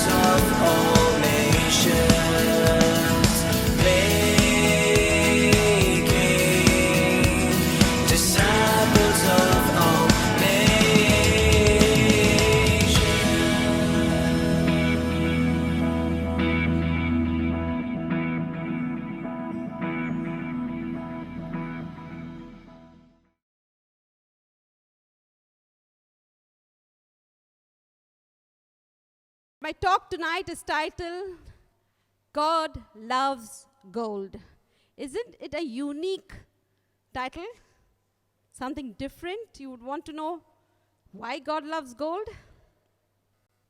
of all nations, making disciples of all nations. My talk tonight is titled, God Loves Gold. Isn't it a unique title? Something different? You would want to know why God loves gold?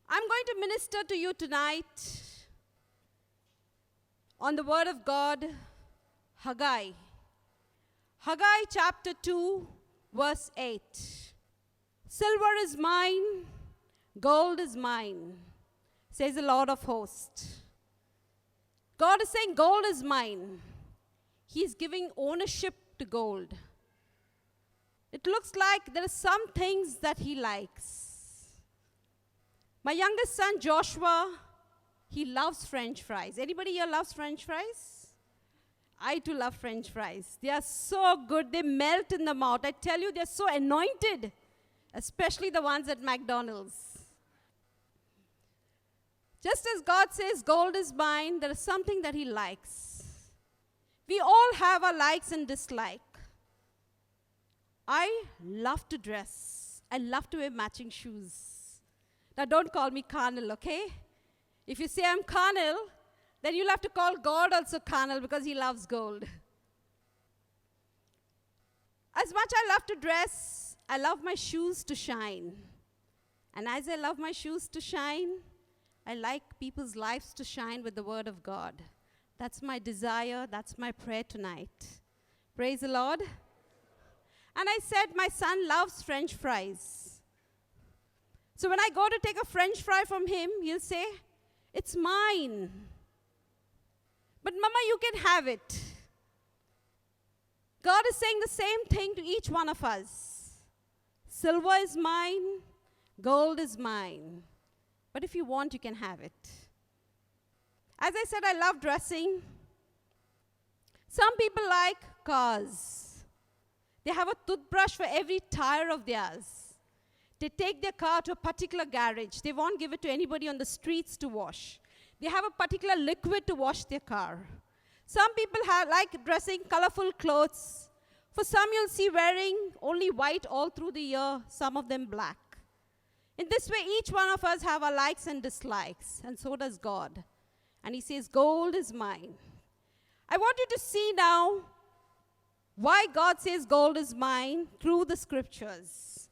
I'm going to minister to you tonight on the Word of God, Haggai. Haggai chapter 2, verse 8. Silver is mine, gold is mine, says the Lord of hosts. God is saying, gold is mine. He's giving ownership to gold. It looks like there are some things that he likes. My youngest son, Joshua, he loves French fries. Anybody here loves French fries? I too love French fries. They are so good. They melt in the mouth. I tell you, they're so anointed, especially the ones at McDonald's. Just as God says, gold is mine, there is something that he likes. We all have our likes and dislikes. I love to dress. I love to wear matching shoes. Now, don't call me carnal, okay? If you say I'm carnal, then you'll have to call God also carnal because he loves gold. As much I love to dress, I love my shoes to shine. And as I love my shoes to shine, I like people's lives to shine with the Word of God. That's my desire. That's my prayer tonight. Praise the Lord. And I said, my son loves French fries. So when I go to take a French fry from him, he'll say, it's mine. But Mama, you can have it. God is saying the same thing to each one of us. Silver is mine, gold is mine. But if you want, you can have it. As I said, I love dressing. Some people like cars. They have a toothbrush for every tire of theirs. They take their car to a particular garage. They won't give it to anybody on the streets to wash. They have a particular liquid to wash their car. Some people like dressing colorful clothes. For some, you'll see wearing only white all through the year, some of them black. In this way, each one of us have our likes and dislikes, and so does God. And he says, gold is mine. I want you to see now why God says gold is mine through the scriptures,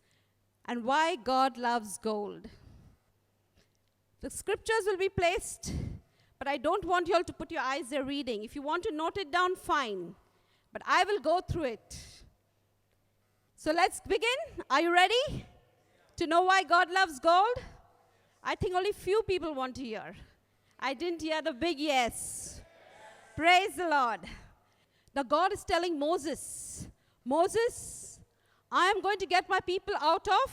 and why God loves gold. The scriptures will be placed, but I don't want you all to put your eyes there reading. If you want to note it down, fine. But I will go through it. So let's begin. Are you ready to know why God loves gold? I think only few people want to hear. I didn't hear the big yes. Praise the Lord. Now God is telling Moses, Moses, I am going to get my people out of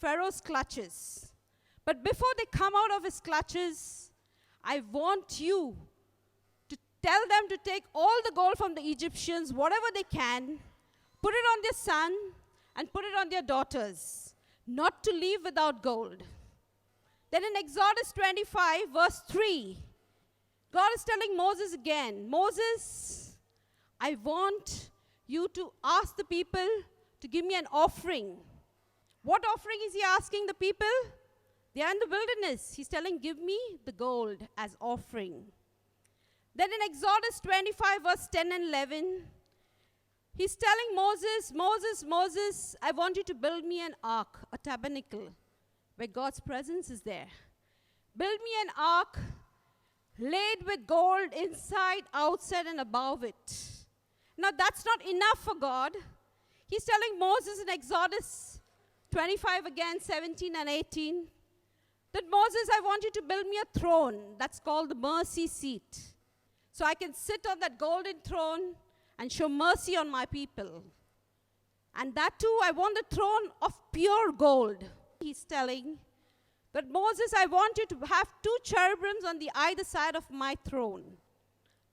Pharaoh's clutches. But before they come out of his clutches, I want you to tell them to take all the gold from the Egyptians, whatever they can, put it on their son and put it on their daughters, not to leave without gold. Then in Exodus 25, verse 3, God is telling Moses again, Moses, I want you to ask the people to give me an offering. What offering is he asking the people? They are in the wilderness. He's telling, give me the gold as offering. Then in Exodus 25, verse 10 and 11, he's telling Moses, Moses, I want you to build me an ark, a tabernacle, where God's presence is there. Build me an ark laid with gold inside, outside, and above it. Now that's not enough for God. He's telling Moses in Exodus 25 again, 17 and 18, that Moses, I want you to build me a throne. That's called the mercy seat. So I can sit on that golden throne and show mercy on my people. And that too, I want the throne of pure gold. He's telling But Moses, I want you to have 2 cherubims on the either side of my throne.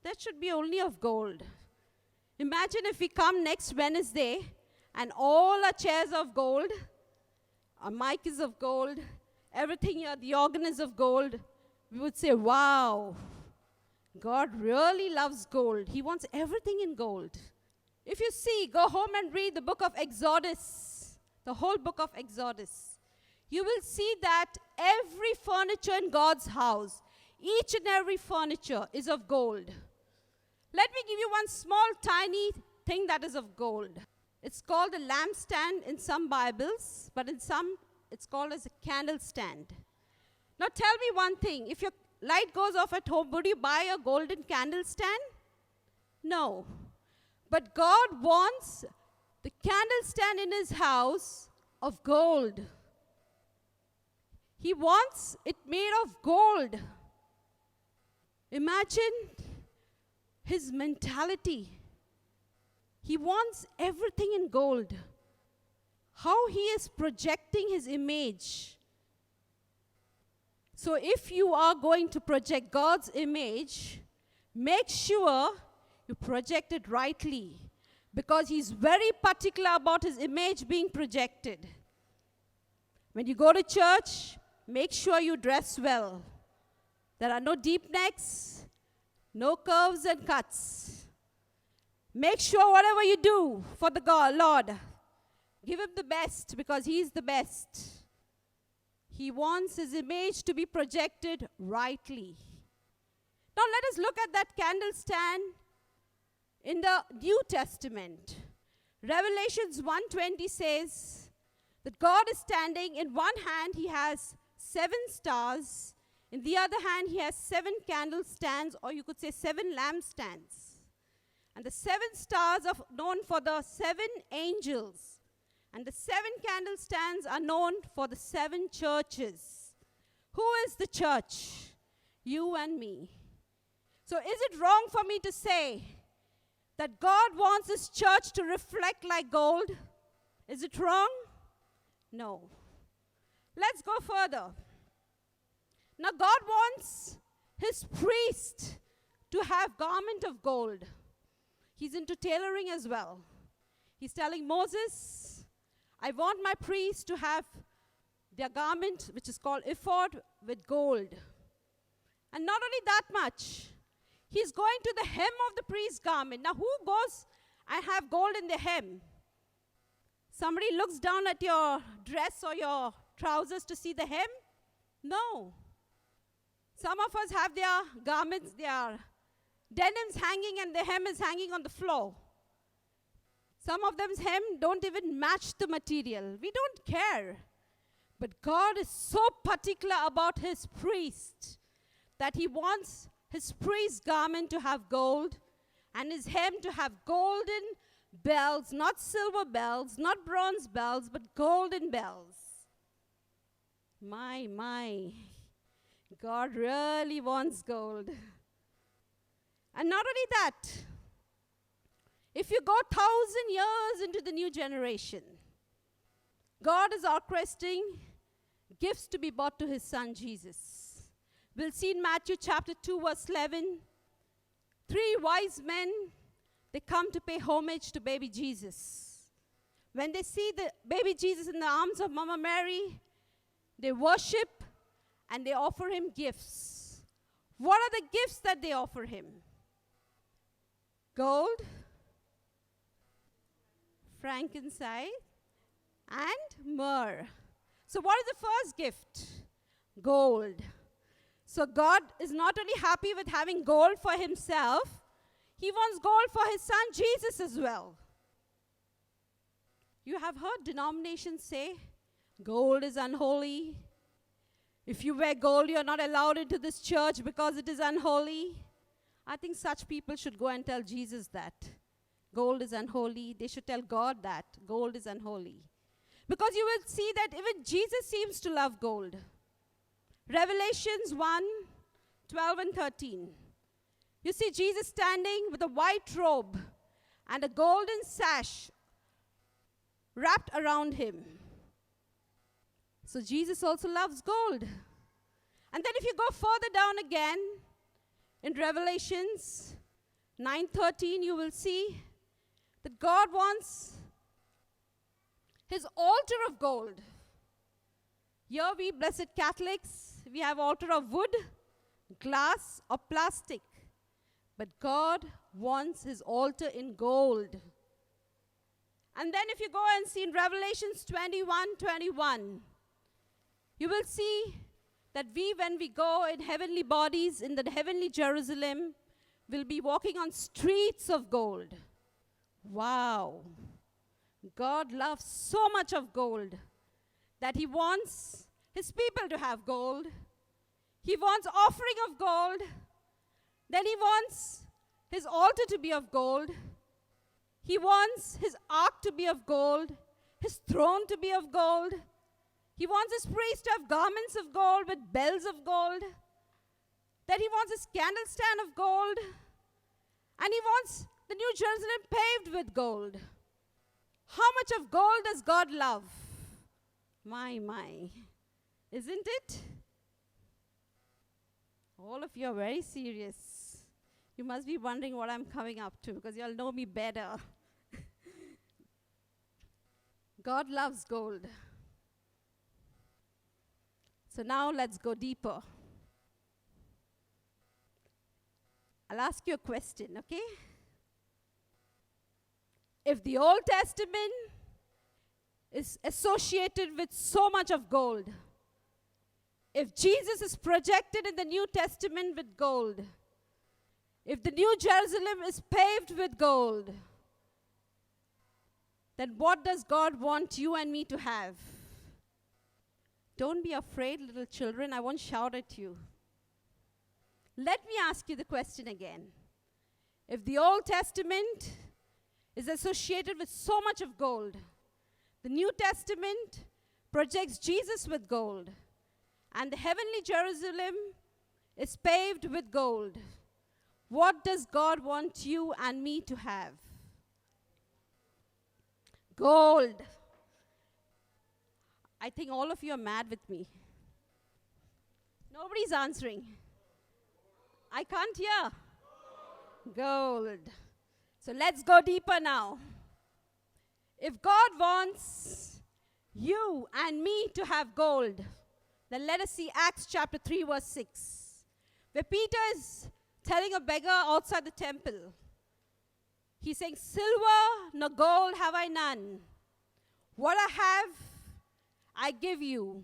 That should be only of gold. Imagine if we come next Wednesday and all our chairs of gold, our mic is of gold, everything here, the organ is of gold. We would say, wow, God really loves gold. He wants everything in gold. If you see, go home and read the book of Exodus, the whole book of Exodus. You will see that every furniture in God's house, each and every furniture is of gold. Let me give you one small, tiny thing that is of gold. It's called a lampstand in some Bibles, but in some, it's called as a candle stand. Now tell me one thing. If your light goes off at home, would you buy a golden candle stand? No. But God wants the candle stand in his house of gold. He wants it made of gold. Imagine his mentality. He wants everything in gold. How he is projecting his image. So if you are going to project God's image, make sure you project it rightly, because he's very particular about his image being projected. When you go to church, make sure you dress well. There are no deep necks, no curves and cuts. Make sure whatever you do for the God, Lord, give him the best, because he's the best. He wants his image to be projected rightly. Now let us look at that candle stand in the New Testament. Revelations 1:20 says that God is standing. In one hand he has 7 stars. In the other hand he has 7 candle stands, or you could say 7 lampstands. And the 7 stars are known for the 7 angels. And the 7 candlestands are known for the 7 churches. Who is the church? You and me. So is it wrong for me to say that God wants his church to reflect like gold? Is it wrong? No. Let's go further. Now God wants his priest to have garment of gold. He's into tailoring as well. He's telling Moses, I want my priests to have their garment, which is called ephod, with gold. And not only that much, he's going to the hem of the priest's garment. Now, who goes and have gold in the hem? Somebody looks down at your dress or your trousers to see the hem? No. Some of us have their garments, their denims hanging, and the hem is hanging on the floor. Some of them's hem don't even match the material. We don't care. But God is so particular about his priest that he wants his priest's garment to have gold and his hem to have golden bells, not silver bells, not bronze bells, but golden bells. My. God really wants gold. And not only that, if you go 1,000 years into the new generation, God is orchestrating gifts to be brought to his son Jesus. We'll see in Matthew chapter 2 verse 11, 3 wise men, they come to pay homage to baby Jesus. When they see the baby Jesus in the arms of Mama Mary, they worship and they offer him gifts. What are the gifts that they offer him? Gold, frankincense, and myrrh. So what is the first gift? Gold. So God is not only happy with having gold for himself, he wants gold for his son Jesus as well. You have heard denominations say, gold is unholy. If you wear gold, you're not allowed into this church because it is unholy. I think such people should go and tell Jesus that. Gold is unholy. They should tell God that gold is unholy. Because you will see that even Jesus seems to love gold. Revelations 1:12 and 13. You see Jesus standing with a white robe and a golden sash wrapped around him. So Jesus also loves gold. And then if you go further down again, in Revelations 9:13, you will see that God wants his altar of gold. Here we, blessed Catholics, we have altar of wood, glass, or plastic. But God wants his altar in gold. And then if you go and see in Revelations 21:21, you will see that we, when we go in heavenly bodies, in the heavenly Jerusalem, will be walking on streets of gold. Wow. God loves so much of gold that he wants his people to have gold. He wants offering of gold. Then he wants his altar to be of gold. He wants his ark to be of gold, his throne to be of gold. He wants his priests to have garments of gold with bells of gold. Then he wants his candlestand of gold. And he wants the New Jerusalem paved with gold. How much of gold does God love? My. Isn't it? All of you are very serious. You must be wondering what I'm coming up to because you all know me better. God loves gold. So now let's go deeper. I'll ask you a question, okay? If the Old Testament is associated with so much of gold, if Jesus is projected in the New Testament with gold, if the New Jerusalem is paved with gold, then what does God want you and me to have? Don't be afraid, little children. I won't shout at you. Let me ask you the question again. If the Old Testament is associated with so much of gold, the New Testament projects Jesus with gold, and the heavenly Jerusalem is paved with gold, what does God want you and me to have? Gold. I think all of you are mad with me. Nobody's answering. I can't hear. Gold. So let's go deeper now. If God wants you and me to have gold, then let us see Acts chapter 3 verse 6, where Peter is telling a beggar outside the temple. He's saying, silver nor gold have I none. What I have, I give you.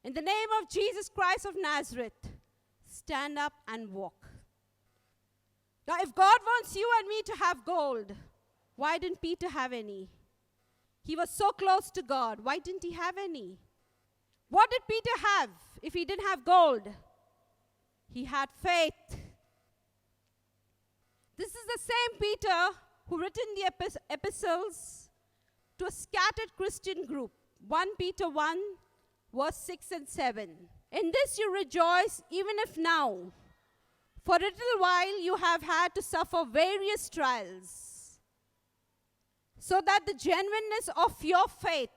In the name of Jesus Christ of Nazareth, stand up and walk. Now, if God wants you and me to have gold, why didn't Peter have any? He was so close to God. Why didn't he have any? What did Peter have if he didn't have gold? He had faith. This is the same Peter who written the epistles to a scattered Christian group. 1 Peter 1, verse 6 and 7. In this you rejoice, even if now, for a little while you have had to suffer various trials, so that the genuineness of your faith,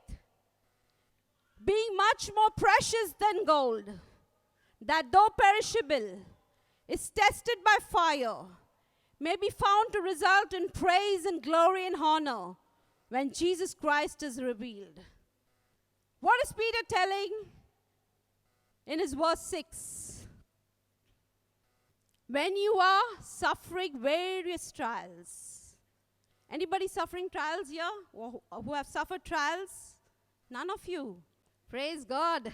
being much more precious than gold, that though perishable, is tested by fire, may be found to result in praise and glory and honor when Jesus Christ is revealed. What is Peter telling in his verse 6? When you are suffering various trials. Anybody suffering trials here? Or who have suffered trials? None of you. Praise God.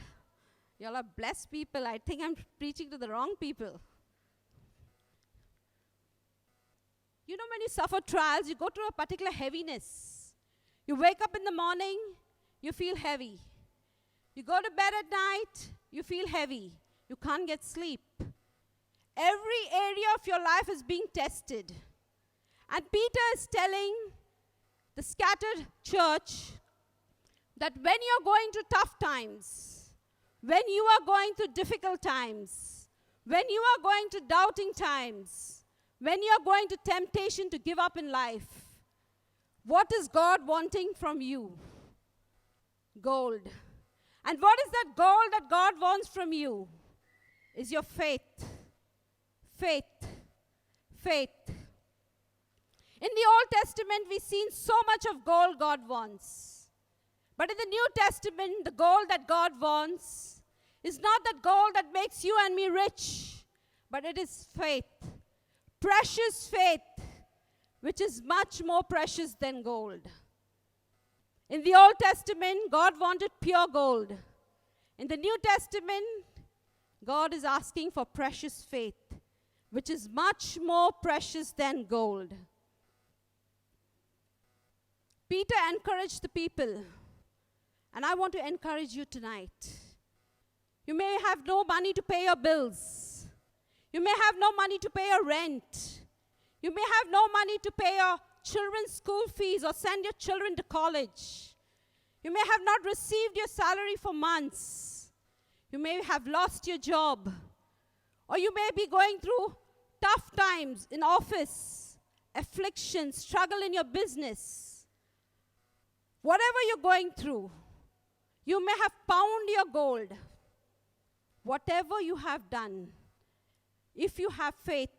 You all are blessed people. I think I'm preaching to the wrong people. You know, when you suffer trials, you go through a particular heaviness. You wake up in the morning, you feel heavy. You go to bed at night, you feel heavy. You can't get sleep. Every area of your life is being tested. And Peter is telling the scattered church that when you're going through tough times, when you are going through difficult times, when you are going to doubting times, when you are going to temptation to give up in life, what is God wanting from you? Gold. And what is that gold that God wants from you? Is your faith. Faith. Faith. In the Old Testament, we've seen so much of gold God wants. But in the New Testament, the gold that God wants is not that gold that makes you and me rich, but it is faith. Precious faith, which is much more precious than gold. In the Old Testament, God wanted pure gold. In the New Testament, God is asking for precious faith, which is much more precious than gold. Peter encouraged the people, and I want to encourage you tonight. You may have no money to pay your bills. You may have no money to pay your rent. You may have no money to pay your children's school fees or send your children to college. You may have not received your salary for months. You may have lost your job. Or you may be going through tough times in office, affliction, struggle in your business. Whatever you're going through, you may have found your gold. Whatever you have done, if you have faith,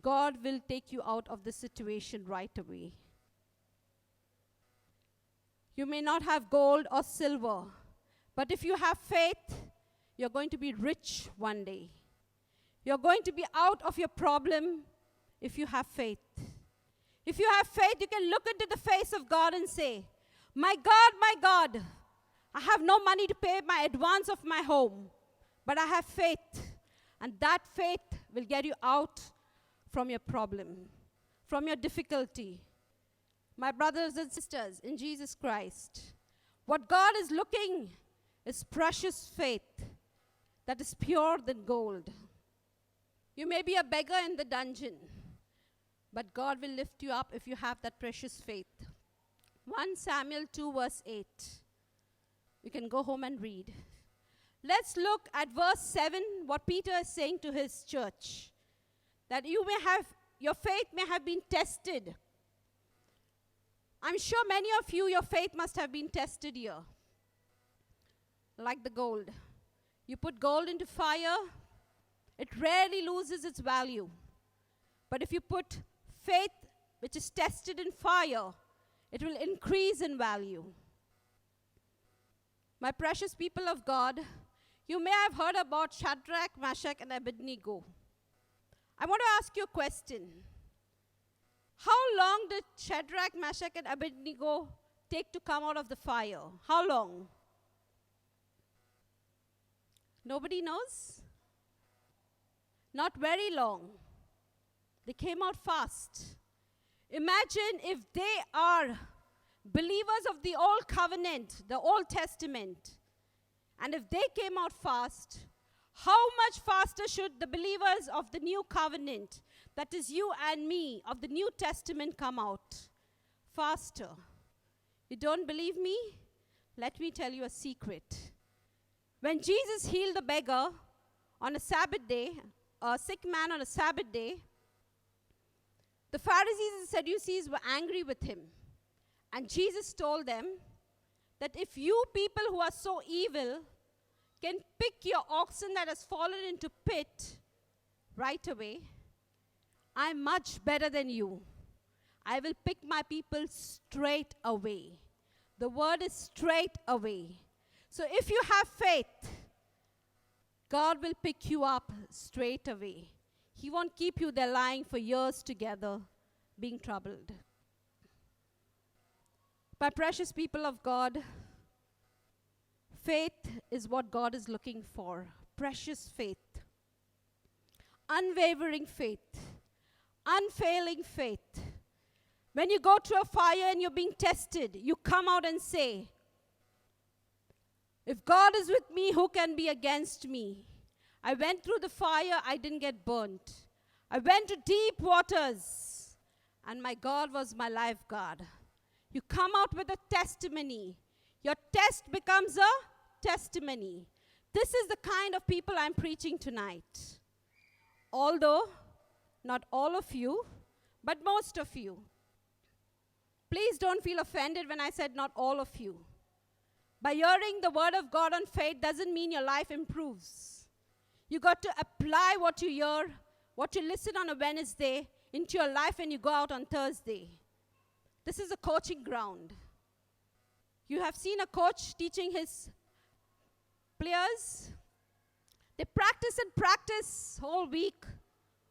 God will take you out of the situation right away. You may not have gold or silver, but if you have faith, you're going to be rich one day. You're going to be out of your problem if you have faith. If you have faith, you can look into the face of God and say, my God, I have no money to pay my advance of my home, but I have faith, and that faith will get you out from your problem, from your difficulty. My brothers and sisters in Jesus Christ, what God is looking is precious faith that is purer than gold. You may be a beggar in the dungeon, but God will lift you up if you have that precious faith. 1 Samuel 2 verse 8. You can go home and read. Let's look at verse 7, what Peter is saying to his church. That your faith may have been tested. I'm sure many of you, your faith must have been tested here. Like the gold. You put gold into fire, it rarely loses its value. But if you put faith which is tested in fire, it will increase in value. My precious people of God, you may have heard about Shadrach, Meshach, and Abednego. I want to ask you a question. How long did Shadrach, Meshach, and Abednego take to come out of the fire? How long? Nobody knows? Not very long. They came out fast. Imagine if they are believers of the Old Covenant, the Old Testament, and if they came out fast, how much faster should the believers of the New Covenant, that is you and me, of the New Testament, come out? Faster. You don't believe me? Let me tell you a secret. When Jesus healed the beggar on a Sabbath day, a sick man on a Sabbath day, the Pharisees and Sadducees were angry with him. And Jesus told them that if you people who are so evil can pick your oxen that has fallen into pit right away, I'm much better than you. I will pick my people straight away. The word is straight away. So if you have faith, God will pick you up straight away. He won't keep you there lying for years together, being troubled. My precious people of God, faith is what God is looking for. Precious faith. Unwavering faith. Unfailing faith. When you go through a fire and you're being tested, you come out and say, if God is with me, who can be against me? I went through the fire, I didn't get burnt. I went to deep waters, and my God was my lifeguard. You come out with a testimony. Your test becomes a testimony. This is the kind of people I'm preaching tonight. Although, not all of you, but most of you. Please don't feel offended when I said not all of you. by hearing the word of God on faith doesn't mean your life improves. You got to apply what you hear, what you listen on a Wednesday into your life when you go out on Thursday. This is a coaching ground. You have seen a coach teaching his players. They practice and practice all week,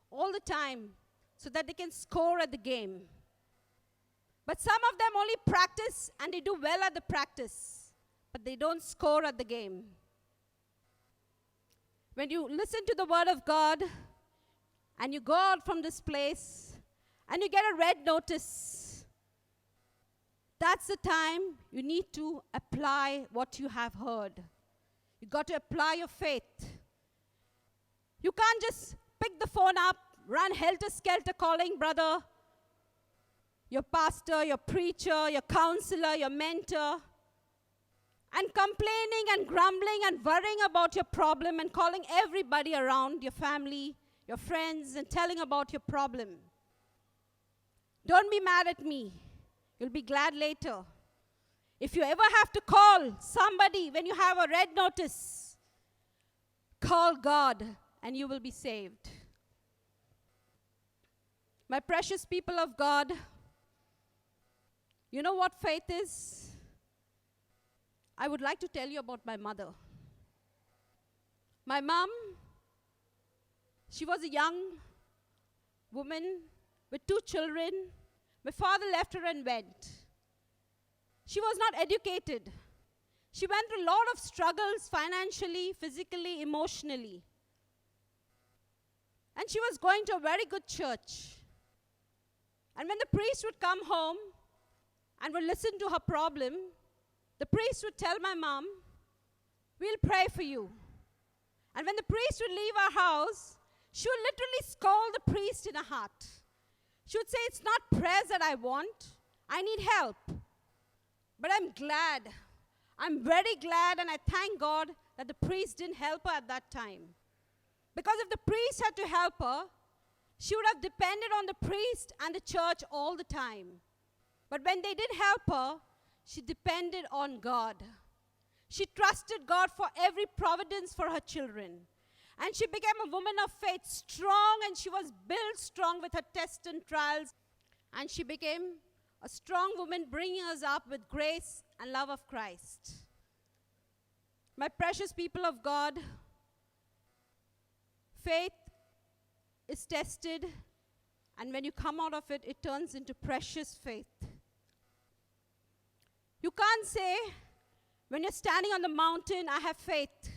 all the time, so that they can score at the game. But some of them only practice and they do well at the practice, but they don't score at the game. When you listen to the word of God and you go out from this place and you get a red notice, that's the time you need to apply what you have heard. You got to apply your faith. You can't just pick the phone up, run helter-skelter calling brother, your pastor, your preacher, your counselor, your mentor, and complaining and grumbling and worrying about your problem and calling everybody around, your family, your friends, and telling about your problem. Don't be mad at me. You'll be glad later. If you ever have to call somebody when you have a red notice, call God and you will be saved. My precious people of God, you know what faith is? I would like to tell you about my mother. My mom, she was a young woman with 2 children. My father left her and went. She was not educated. She went through a lot of struggles financially, physically, emotionally. And she was going to a very good church. And when the priest would come home and would listen to her problem, the priest would tell my mom, "We'll pray for you." And when the priest would leave our house, she would literally scold the priest in her heart. She would say, "It's not prayers that I want. I need help." But I'm glad. I'm very glad, and I thank God that the priest didn't help her at that time. Because if the priest had to help her, she would have depended on the priest and the church all the time. But when they did help her, she depended on God. She trusted God for every providence for her children. And she became a woman of faith, strong, and she was built strong with her tests and trials. And she became a strong woman, bringing us up with grace and love of Christ. My precious people of God, faith is tested, and when you come out of it, it turns into precious faith. You can't say, when you're standing on the mountain, "I have faith."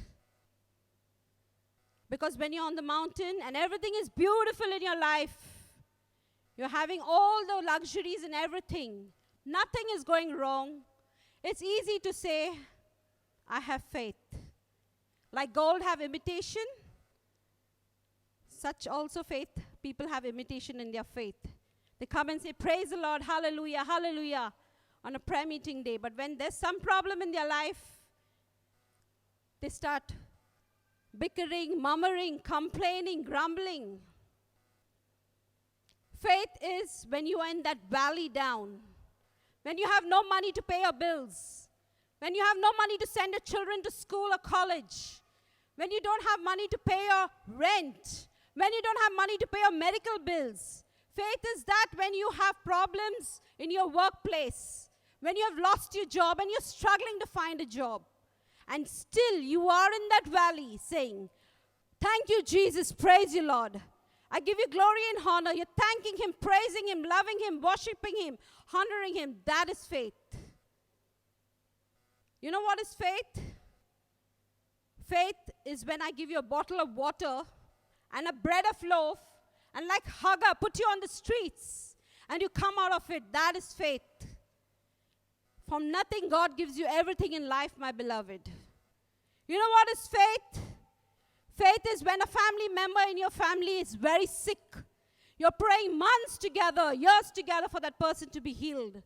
Because when you're on the mountain and everything is beautiful in your life, you're having all the luxuries and everything, nothing is going wrong, it's easy to say, "I have faith." Like gold have imitation, such also faith, people have imitation in their faith. They come and say, "Praise the Lord, hallelujah, hallelujah," on a prayer meeting day. But when there's some problem in their life, they start bickering, murmuring, complaining, grumbling. Faith is when you are in that valley down, when you have no money to pay your bills, when you have no money to send your children to school or college, when you don't have money to pay your rent, when you don't have money to pay your medical bills. Faith is that when you have problems in your workplace, when you have lost your job and you're struggling to find a job, and still you are in that valley saying, "Thank you, Jesus, praise you, Lord. I give you glory and honor." You're thanking Him, praising Him, loving Him, worshiping Him, honoring Him. That is faith. You know what is faith? Faith is when I give you a bottle of water and a bread of loaf, and like Hagar, put you on the streets, and you come out of it. That is faith. From nothing, God gives you everything in life, my beloved. You know what is faith? Faith is when a family member in your family is very sick. You're praying months together, years together for that person to be healed.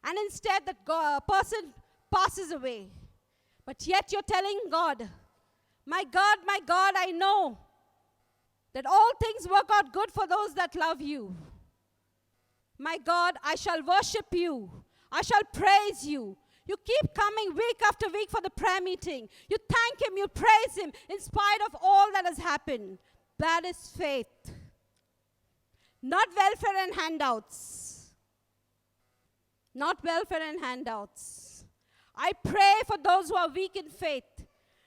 And instead, that person passes away. But yet you're telling God, my God, I know that all things work out good for those that love you. My God, I shall worship you. I shall praise you. You keep coming week after week for the prayer meeting. You thank Him, you praise Him in spite of all that has happened. That is faith. Not welfare and handouts. Not welfare and handouts. I pray for those who are weak in faith,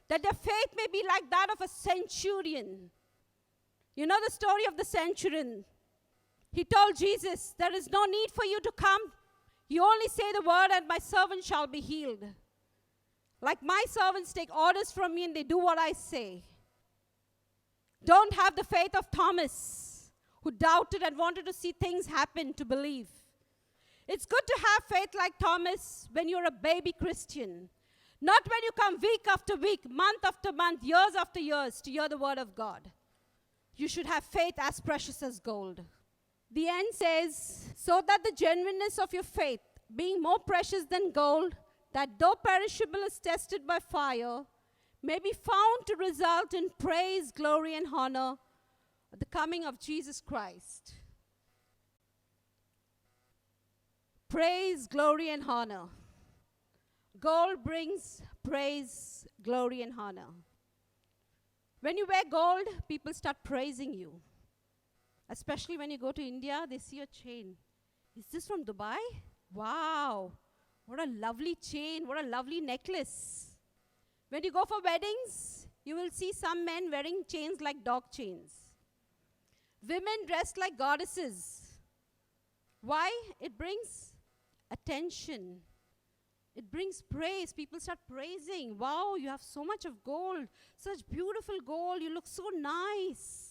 that their faith may be like that of a centurion. You know the story of the centurion. He told Jesus, there is no need for you to come. You only say the word and my servant shall be healed. Like my servants take orders from me and they do what I say. Don't have the faith of Thomas, who doubted and wanted to see things happen to believe. It's good to have faith like Thomas when you're a baby Christian. Not when you come week after week, month after month, years after years to hear the word of God. You should have faith as precious as gold. The end says, so that the genuineness of your faith, being more precious than gold, that though perishable is tested by fire, may be found to result in praise, glory, and honor at the coming of Jesus Christ. Praise, glory, and honor. Gold brings praise, glory, and honor. When you wear gold, people start praising you. Especially when you go to India, they see your chain. Is this from Dubai? Wow, what a lovely chain, what a lovely necklace. When you go for weddings, you will see some men wearing chains like dog chains. Women dressed like goddesses. Why? It brings attention. It brings praise. People start praising. Wow, you have so much of gold, such beautiful gold. You look so nice.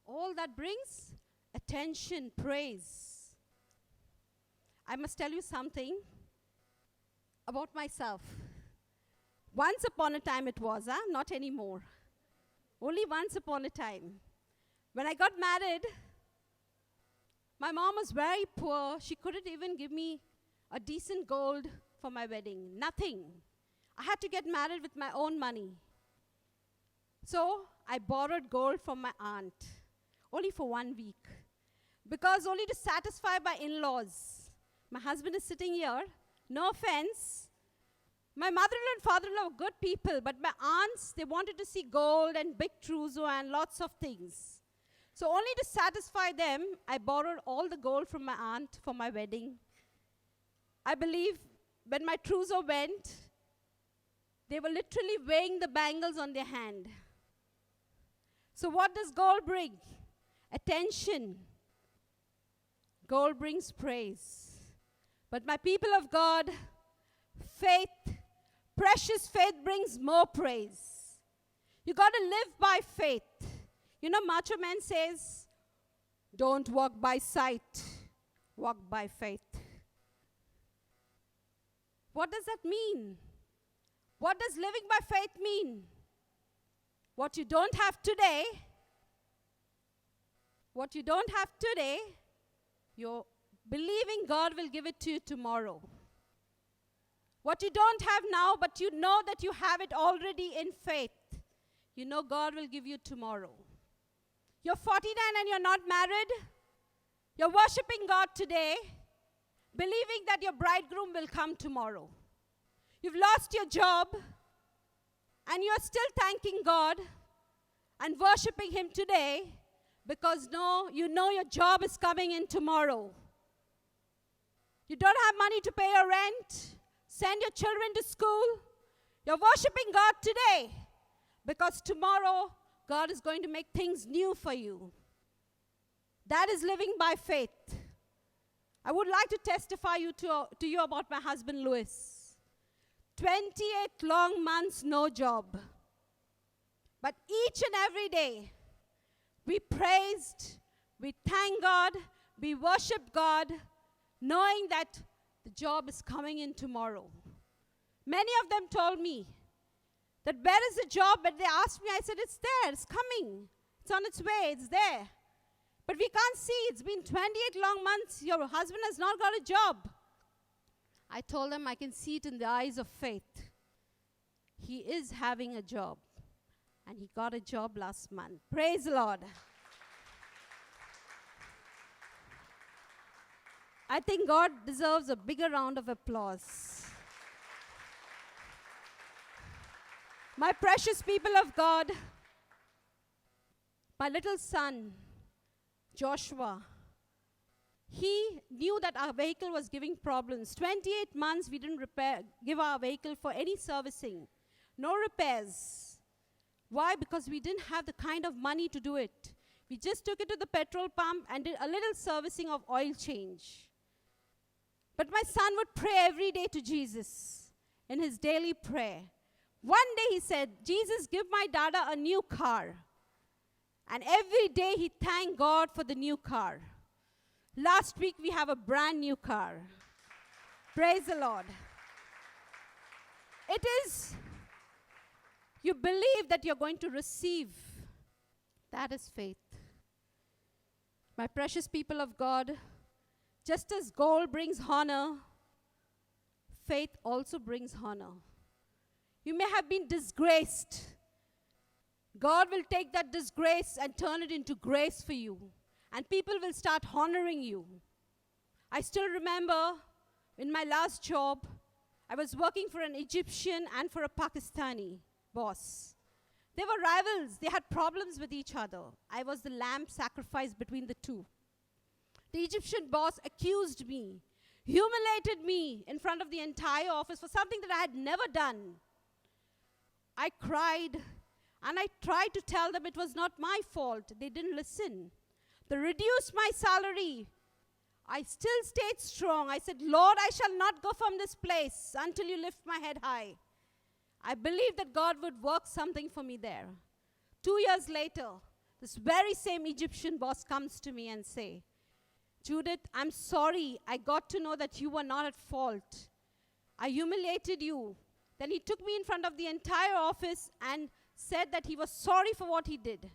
All that brings attention, praise. I must tell you something about myself. Once upon a time it was, not anymore. Only once upon a time. When I got married, my mom was very poor. She couldn't even give me a decent gold for my wedding. Nothing. I had to get married with my own money. So I borrowed gold from my aunt. Only for 1 week. Because only to satisfy my in-laws. My husband is sitting here. No offense. My mother-in-law and father-in-law were good people, but my aunts, they wanted to see gold and big trousseau and lots of things. So only to satisfy them, I borrowed all the gold from my aunt for my wedding. I believe when my trousseau went, they were literally weighing the bangles on their hand. So what does gold bring? Attention. Gold brings praise. But my people of God, faith, precious faith brings more praise. You got to live by faith. You know, Macho Man says, don't walk by sight, walk by faith. What does that mean? What does living by faith mean? What you don't have today, you're believing God will give it to you tomorrow. What you don't have now, but you know that you have it already in faith, you know God will give you tomorrow. You're 49 and you're not married. You're worshiping God today, believing that your bridegroom will come tomorrow. You've lost your job, and you're still thanking God and worshiping Him today because you know your job is coming in tomorrow. You don't have money to pay your rent, send your children to school. You're worshiping God today because tomorrow God is going to make things new for you. That is living by faith. I would like to testify to you about my husband, Louis. 28 long months, no job. But each and every day, we praised, we thanked God, we worshiped God, knowing that the job is coming in tomorrow. Many of them told me that where is the job? But they asked me, I said, it's there, it's coming. It's on its way, it's there. But we can't see, it's been 28 long months, your husband has not got a job. I told them I can see it in the eyes of faith. He is having a job. And he got a job last month. Praise the Lord. I think God deserves a bigger round of applause. My precious people of God, my little son, Joshua, he knew that our vehicle was giving problems. 28 months we didn't give our vehicle for any servicing. No repairs. Why? Because we didn't have the kind of money to do it. We just took it to the petrol pump and did a little servicing of oil change. But my son would pray every day to Jesus in his daily prayer. One day he said, Jesus, give my dada a new car. And every day he thanked God for the new car. Last week we have a brand new car. Praise the Lord. It is, you believe that you're going to receive. That is faith. My precious people of God, just as gold brings honor, faith also brings honor. You may have been disgraced. God will take that disgrace and turn it into grace for you. And people will start honoring you. I still remember in my last job, I was working for an Egyptian and for a Pakistani boss. They were rivals. They had problems with each other. I was the lamb sacrificed between the two. The Egyptian boss accused me, humiliated me in front of the entire office for something that I had never done. I cried, and I tried to tell them it was not my fault. They didn't listen. They reduced my salary. I still stayed strong. I said, Lord, I shall not go from this place until you lift my head high. I believed that God would work something for me there. 2 years later, this very same Egyptian boss comes to me and say, Judith, I'm sorry. I got to know that you were not at fault. I humiliated you. Then he took me in front of the entire office and said that he was sorry for what he did.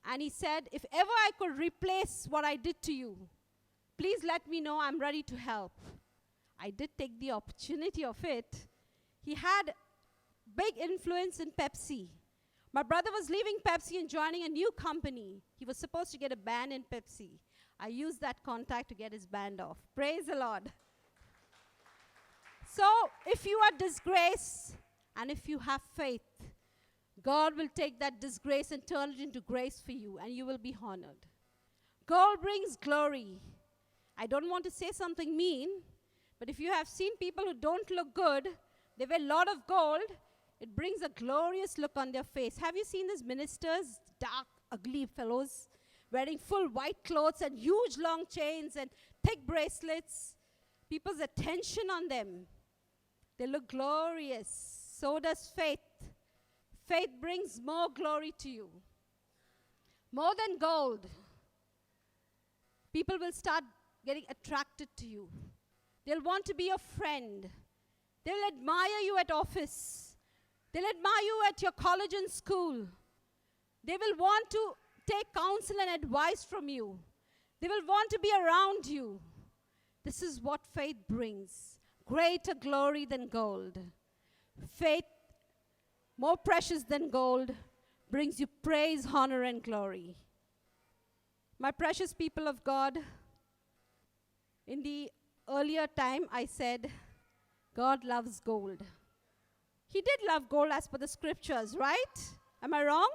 And he said, if ever I could replace what I did to you, please let me know. I'm ready to help. I did take the opportunity of it. He had big influence in Pepsi. My brother was leaving Pepsi and joining a new company. He was supposed to get a band in Pepsi. I used that contact to get his band off. Praise the Lord. So, if you are disgraced and if you have faith, God will take that disgrace and turn it into grace for you, and you will be honored. Gold brings glory. I don't want to say something mean, but if you have seen people who don't look good, they wear a lot of gold, it brings a glorious look on their face. Have you seen these ministers, dark, ugly fellows, wearing full white clothes and huge long chains and thick bracelets? People's attention on them. They look glorious. So does faith. Faith brings more glory to you. More than gold. People will start getting attracted to you. They'll want to be your friend. They'll admire you at office. They'll admire you at your college and school. They will want to take counsel and advice from you. They will want to be around you. This is what faith brings. Greater glory than gold. Faith, more precious than gold, brings you praise, honor, and glory. My precious people of God, in the earlier time I said, God loves gold. He did love gold as per the scriptures, right? Am I wrong?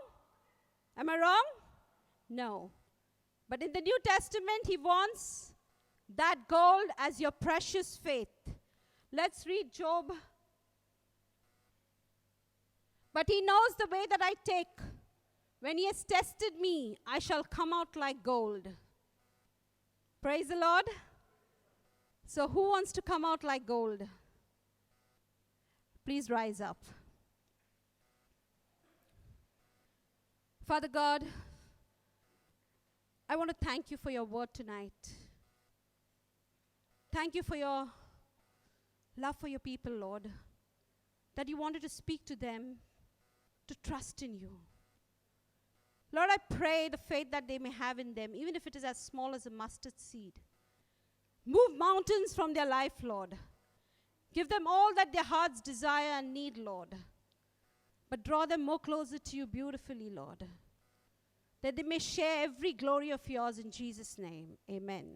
Am I wrong? No. But in the New Testament, he wants that gold as your precious faith. Let's read Job. But he knows the way that I take. When he has tested me, I shall come out like gold. Praise the Lord. So who wants to come out like gold? Please rise up. Father God, I want to thank you for your word tonight. Thank you for your love for your people, Lord, that you wanted to speak to them, to trust in you. Lord, I pray the faith that they may have in them, even if it is as small as a mustard seed. Move mountains from their life, Lord. Give them all that their hearts desire and need, Lord. But draw them more closer to you beautifully, Lord, that they may share every glory of yours in Jesus' name. Amen.